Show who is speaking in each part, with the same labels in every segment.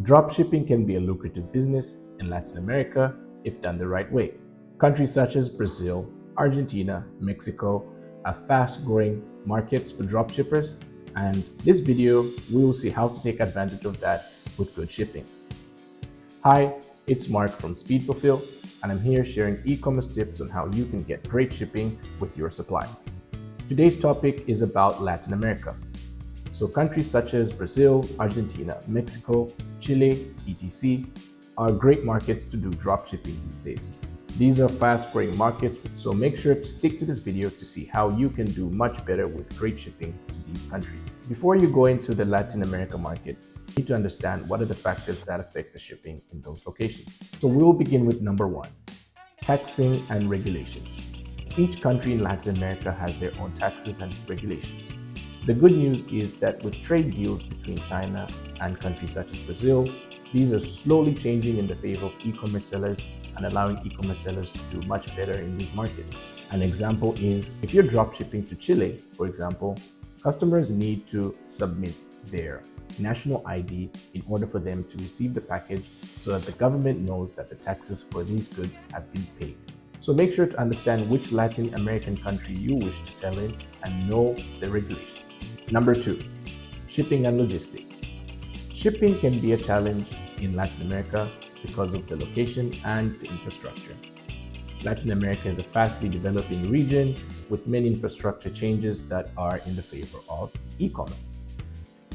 Speaker 1: Dropshipping can be a lucrative business in Latin America if done the right way. Countries such as Brazil, Argentina, Mexico are fast-growing markets for dropshippers, and this video we will see how to take advantage of that with good shipping. Hi, it's Mark from Speed Fulfill, and I'm here sharing e-commerce tips on how you can get great shipping with your supply. Today's topic is about Latin America. So countries such as Brazil, Argentina, Mexico, Chile, etc. are great markets to do dropshipping these days. These are fast-growing markets, so make sure to stick to this video to see how you can do much better with great shipping to these countries. Before you go into the Latin America market, you need to understand what are the factors that affect the shipping in those locations. So we will begin with number 1, taxing and regulations. Each country in Latin America has their own taxes and regulations. The good news is that with trade deals between China and countries such as Brazil, these are slowly changing in the favor of e-commerce sellers and allowing e-commerce sellers to do much better in these markets. An example is if you're dropshipping to Chile, for example, customers need to submit their national ID in order for them to receive the package so that the government knows that the taxes for these goods have been paid. So make sure to understand which Latin American country you wish to sell in and know the regulations. Number 2, shipping and logistics. Shipping can be a challenge in Latin America because of the location and the infrastructure. Latin America is a fastly developing region with many infrastructure changes that are in the favor of e-commerce.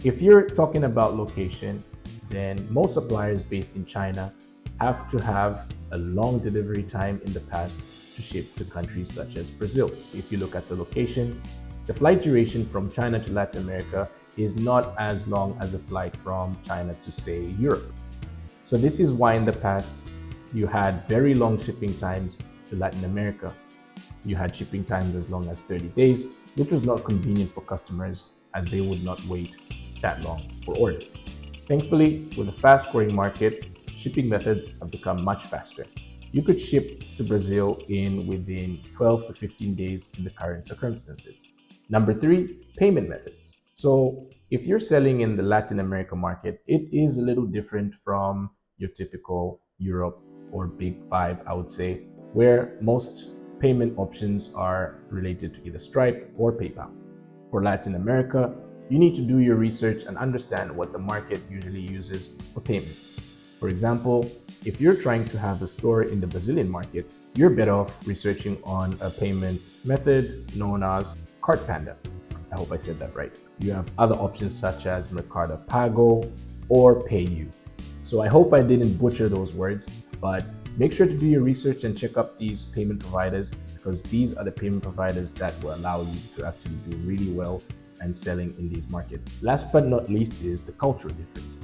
Speaker 1: If you're talking about location, then most suppliers based in China have to have a long delivery time in the past to ship to countries such as Brazil. If you look at the location, the flight duration from China to Latin America is not as long as a flight from China to, say, Europe. So this is why in the past you had very long shipping times to Latin America. You had shipping times as long as 30 days, which was not convenient for customers as they would not wait that long for orders. Thankfully, with a fast-growing market, shipping methods have become much faster. You could ship to Brazil within 12 to 15 days in the current circumstances. Number 3, payment methods. So if you're selling in the Latin America market, it is a little different from your typical Europe or Big Five, I would say, where most payment options are related to either Stripe or PayPal. For Latin America, you need to do your research and understand what the market usually uses for payments. For example, if you're trying to have a store in the Brazilian market, you're better off researching on a payment method known as Cart Panda. I hope I said that right. You have other options such as Mercado Pago or PayU. So I hope I didn't butcher those words, but make sure to do your research and check out these payment providers because these are the payment providers that will allow you to actually do really well and selling in these markets. Last but not least is the cultural differences.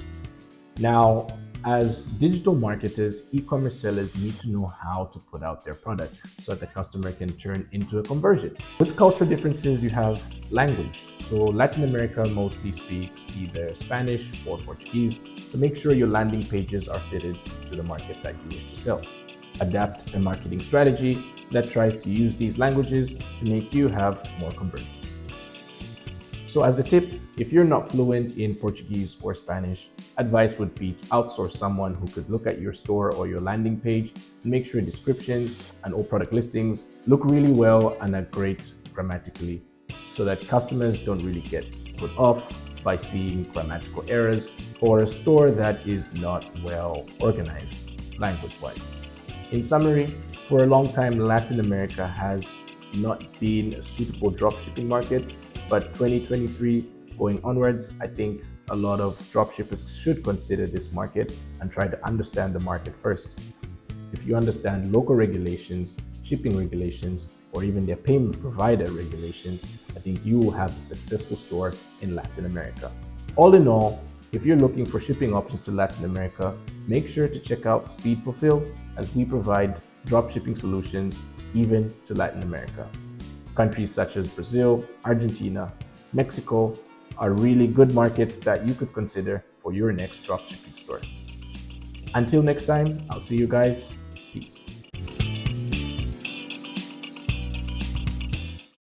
Speaker 1: Now, as digital marketers, e-commerce sellers need to know how to put out their product so that the customer can turn into a conversion. With cultural differences, you have language. So Latin America mostly speaks either Spanish or Portuguese, so make sure your landing pages are fitted to the market that you wish to sell. Adapt a marketing strategy that tries to use these languages to make you have more conversions. So as a tip, if you're not fluent in Portuguese or Spanish, advice would be to outsource someone who could look at your store or your landing page and make sure descriptions and all product listings look really well and are great grammatically so that customers don't really get put off by seeing grammatical errors or a store that is not well organized language-wise. In summary, for a long time, Latin America has not been a suitable dropshipping market, but 2023 going onwards, I think a lot of dropshippers should consider this market and try to understand the market first. If you understand local regulations, shipping regulations, or even their payment provider regulations, I think you will have a successful store in Latin America. All in all, if you're looking for shipping options to Latin America, make sure to check out Speed Fulfill as we provide dropshipping solutions even to Latin America. Countries such as Brazil, Argentina, Mexico are really good markets that you could consider for your next dropshipping store. Until next time, I'll see you guys. Peace.